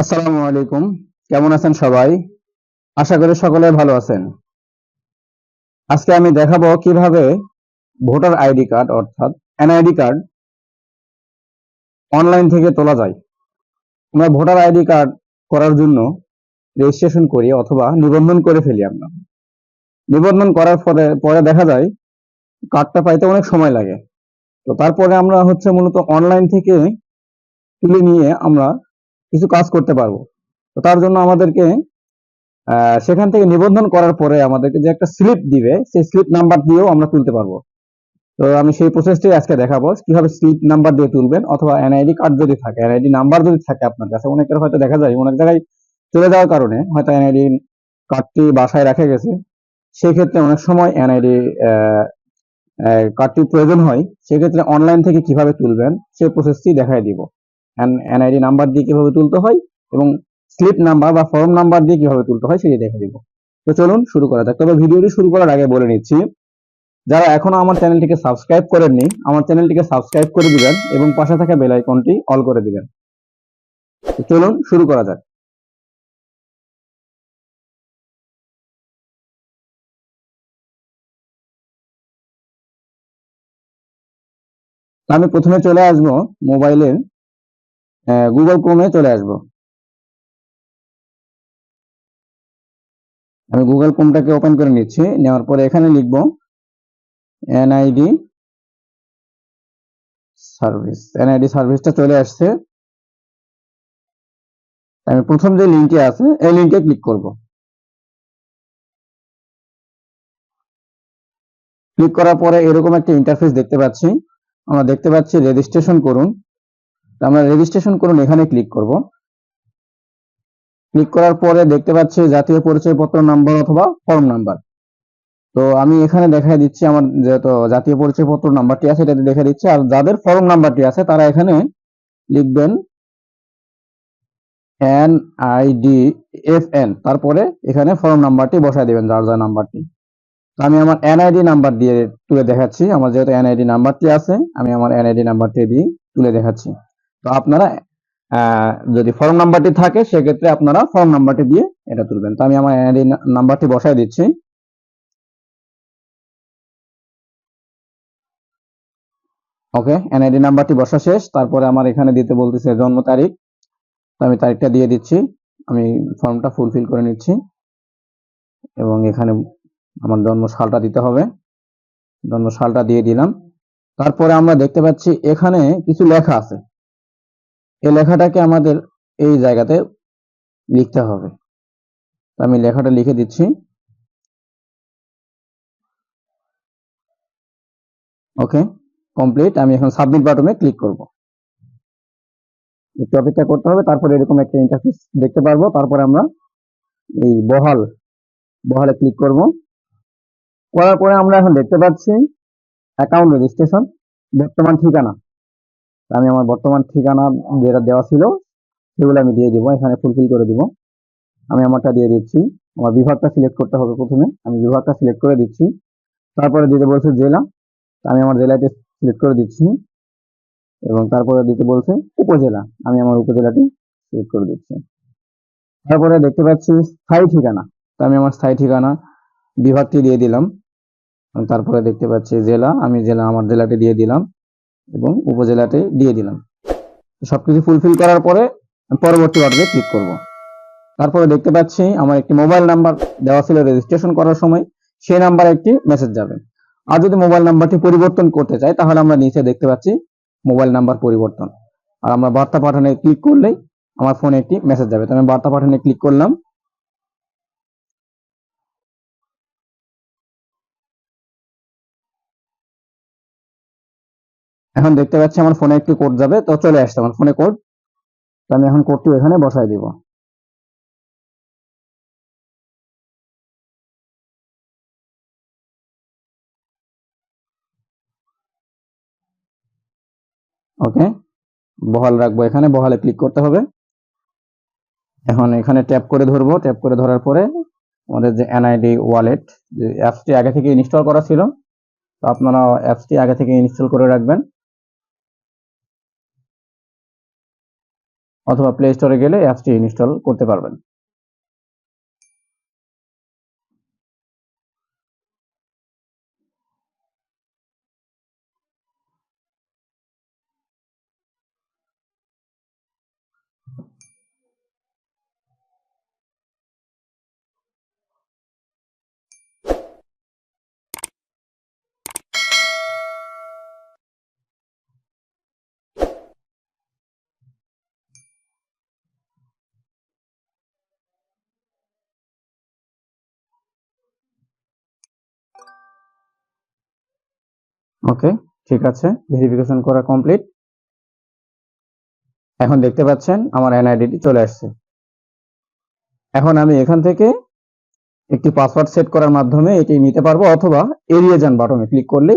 আসসালামু আলাইকুম। কেমন আছেন সবাই? আশা করি সকলে ভালো আছেন। আজকে আমি দেখাবো কিভাবে ভোটার আইডি কার্ড অর্থাৎ এনআইডি কার্ড অনলাইন থেকে তোলা যায়। আমরা ভোটার আইডি কার্ড করার জন্য রেজিস্ট্রেশন করি অথবা নিবন্ধন করে ফেলি আমরা। নিবন্ধন করার পরে দেখা যায় কার্ডটা পাইতে অনেক সময় লাগে। তো তারপরে আমরা মূলত অনলাইন থেকে তুলে নিয়ে আমরা কিছু কাজ করতে পারবো। তো তার জন্য আমাদেরকে সেখান থেকে নিবন্ধন করার পরে আমাদেরকে যে একটা স্লিপ দিবে, সেই স্লিপ নাম্বার দিয়েও আমরা তুলতে পারবো। তো আমি সেই প্রসেসটাই আজকে দেখাবো কিভাবে স্লিপ নাম্বার দিয়ে তুলবেন, অথবা এনআইডি কার্ড যদি থাকে, এনআইডি নাম্বার যদি থাকে আপনার কাছে। অনেকের হয়তো দেখা যায় অনেক জায়গায় চলে যাওয়ার কারণে হয়তো এনআইডি কার্ডটি বাসায় রাখা গেছে, সেই ক্ষেত্রে অনেক সময় এনআইডি কার্ডটি প্রয়োজন হয়। সেক্ষেত্রে অনলাইন থেকে কিভাবে তুলবেন সেই প্রসেসটি দেখাই দিব। এনআইডি নাম্বার দিয়ে কিভাবে তুলতে হয় এবং স্লিপ নাম্বার বা ফর্ম নাম্বার দিয়ে কিভাবে তুলতে হয় সেটি দেখে দিব। তো চলুন শুরু করা যাক। তবে ভিডিওটি শুরু করার আগে বলে নিচ্ছি, যারা এখনো আমার চ্যানেলটিকে সাবস্ক্রাইব করেননি, আমার চ্যানেলটিকে সাবস্ক্রাইব করে দিবেন এবং পাশে থাকা বেল আইকনটি অল করে দিবেন। তো চলুন শুরু করা যাক। আমি প্রথমে চলে আসব মোবাইলের গুগল ক্রোমে চলে আসব। আমি গুগল ক্রোমটাকে ওপেন করে নিচ্ছি। নেওয়ার পরে এখানে লিখব এনআইডি সার্ভিস। এনআইডি সার্ভিসটা চলে আসছে। আমি প্রথম যে লিঙ্কটি আছে এই লিঙ্কে ক্লিক করব। ক্লিক করার পরে এরকম একটা ইন্টারফেস দেখতে পাচ্ছি। আমরা দেখতে পাচ্ছি রেজিস্ট্রেশন করুন। আমরা রেজিস্ট্রেশন করুন এখানে ক্লিক করব। ক্লিক করার পরে দেখতে পাচ্ছি জাতীয় পরিচয়পত্র নাম্বার অথবা ফর্ম নাম্বার। তো আমি এখানে দেখাই দিচ্ছি আমার যেহেতু জাতীয় পরিচয়পত্র নাম্বারটি আছে এটাতে দেখা দিচ্ছে, আর যাদের ফর্ম নাম্বারটি আছে তারা এখানে লিখবেন NIDFN, তারপরে এখানে ফর্ম নাম্বারটি বসায় দিবেন যার যার নাম্বারটি। তো আমি আমার এনআইডি নাম্বার দিয়ে তুলে দেখাচ্ছি। আমার যেহেতু এনআইডি নাম্বারটি আছে আমি আমার এনআইডি নাম্বারটি দিয়ে তুলে দেখাচ্ছি। তো আপনারা যদি ফর্ম নাম্বারটি থাকে সেক্ষেত্রে আপনারা ফর্ম নাম্বারটি দিয়ে এটা তুলবেন। তো আমি আমার এনআইডি নাম্বারটি বসায় দিচ্ছি। ওকে, এনআইডি নাম্বারটি বসা শেষ। তারপরে আমার এখানে দিতে বলতেছে জন্ম তারিখ। তো আমি তারিখটা দিয়ে দিচ্ছি। আমি ফর্মটা ফুলফিল করে নিচ্ছি এবং এখানে আমার জন্ম সালটা দিতে হবে। জন্ম সালটা দিয়ে দিলাম। তারপরে আমরা দেখতে পাচ্ছি এখানে কিছু লেখা আছে। এই লেখাটাকে আমাদের এই জায়গাতে লিখতে হবে। আমি লেখাটা লিখে দিচ্ছি। ওকে, কমপ্লিট। আমি এখন সাবমিট বাটনে ক্লিক করব। একটু অপেক্ষা করতে হবে, তারপরে এরকম একটা ইন্টারফেস দেখতে পারবো। তারপরে আমরা এই বহালে ক্লিক করব। করার পরে আমরা এখন দেখতে পাচ্ছি অ্যাকাউন্ট রেজিস্ট্রেশন, বর্তমান ঠিকানা। আমি আমার বর্তমান ঠিকানা যেটা দেওয়া ছিল সেগুলো আমি দিয়ে দিব, এখানে ফুলফিল করে দিব। আমি আমারটা দিয়ে দিচ্ছি। আমার বিভাগটা সিলেক্ট করতে হবে প্রথমে। আমি বিভাগটা সিলেক্ট করে দিচ্ছি। তারপরে দিতে বলছে জেলা। আমি আমার জেলাটি সিলেক্ট করে দিচ্ছি এবং তারপরে দিতে বলছে উপজেলা। আমি আমার উপজেলাটি সিলেক্ট করে দিচ্ছি। তারপরে দেখতে পাচ্ছি স্থায়ী ঠিকানা। তো আমি আমার স্থায়ী ঠিকানা বিভাগটি দিয়ে দিলাম। তারপরে দেখতে পাচ্ছি জেলা। আমি আমার জেলাটি দিয়ে দিলাম এবং উপজেলাটি দিয়ে দিলাম। সবকিছু ফুলফিল করার পরে পরবর্তী বাটনে ক্লিক করব। তারপরে দেখতে পাচ্ছি আমার একটি মোবাইল নাম্বার দেওয়া ছিল রেজিস্ট্রেশন করার সময়, সেই নাম্বারে একটি মেসেজ যাবে। আর যদি মোবাইল নাম্বারটি পরিবর্তন করতে চাই তাহলে আমরা নিচে দেখতে পাচ্ছি মোবাইল নাম্বার পরিবর্তন, আর আমরা বার্তা পাঠানে ক্লিক করলেই আমার ফোনে একটি মেসেজ যাবে। তো আমি বার্তা পাঠানে ক্লিক করলাম। এখন দেখতে পাচ্ছি আমার ফোনে একটি কোড যাবে। তো চলে আসছে আমার ফোনে কোড। তো আমি এখন কোডটি এখানে বসাই দিব। ওকে, বহাল রাখবো। এখানে বহালে ক্লিক করতে হবে। এখন এখানে ট্যাপ করে ধরবো। ট্যাপ করে ধরার পরে আমাদের যে এনআইডি ওয়ালেট যে অ্যাপসটি আগে থেকে ইনস্টল করা ছিল, তো আপনারা অ্যাপসটি আগে থেকে ইনস্টল করে রাখবেন। অথবা প্লে স্টোরে গেলে অ্যাপসটি ইনস্টল করতে পারবেন। ওকে, ঠিক আছে, ভেরিফিকেশন করা কমপ্লিট। এখন দেখতে পাচ্ছেন আমার এনআইডিটি চলে আসছে। এখন আমি এখান থেকে একটি পাসওয়ার্ড সেট করার মাধ্যমে এটি নিতে পারবো, অথবা এড়িয়ে যান বাটনে ক্লিক করলে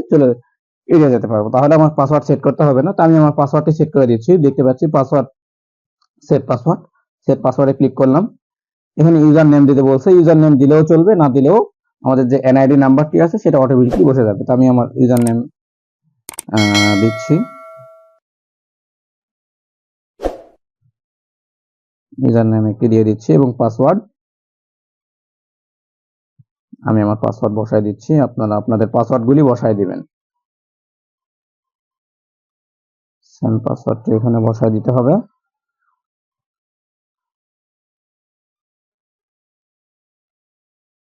এড়িয়ে যেতে পারবো। তাহলে আমার পাসওয়ার্ড সেট করতে হবে না। তো আমি আমার পাসওয়ার্ডটি সেট করে দিচ্ছি। দেখতে পাচ্ছি পাসওয়ার্ড সেট পাসওয়ার্ডে ক্লিক করলাম। এখানে ইউজার নেম দিতে বলছে, ইউজার নেম দিলেও চলবে, না দিলেও আমাদের যে এনআইডি নাম্বারটি আছে সেটা অটোমেটিকলি বসে যাবে। তো আমি আমার ইউজার নেম দিচ্ছি, ইউজার নেম একটি দিয়ে দিচ্ছি এবং পাসওয়ার্ড আমি আমার পাসওয়ার্ড বসায় দিচ্ছি। আপনারা আপনাদের পাসওয়ার্ডগুলি বসায় দিবেন। সেম পাসওয়ার্ডটি এখানে বসায় দিতে হবে।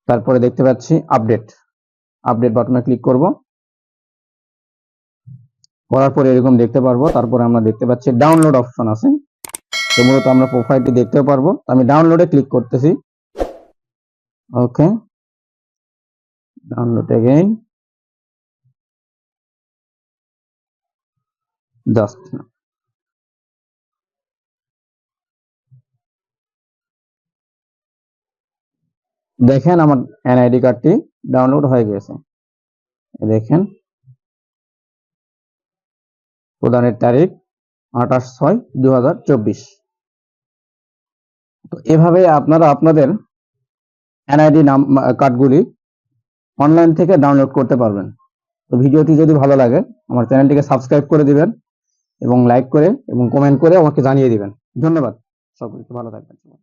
তারপরে দেখতে পাচ্ছি আপডেট বাটনে ক্লিক করব। করার পরে এরকম দেখতে পারবো। তারপরে আমরা দেখতে পাচ্ছি ডাউনলোড অপশন আছে, তো মূলত আমরা প্রোফাইলটি দেখতেও পারবো। আমি ডাউনলোডে ক্লিক করতেছি। ওকে, ডাউনলোড এগেইন, জাস্ট দেখেন আমার এনআইডি কার্ডটি ডাউনলোড হয়ে গেছে। দেখেন প্রদানের তারিখ 28/6/2024। তো এভাবে আপনারা আপনাদের এনআইডি কার্ডগুলি অনলাইন থেকে ডাউনলোড করতে পারবেন। তো ভিডিওটি যদি ভালো লাগে আমার চ্যানেলটিকে সাবস্ক্রাইব করে দিবেন এবং লাইক করে এবং কমেন্ট করে আমাকে জানিয়ে দিবেন। ধন্যবাদ, সকলকে ভালো থাকবেন।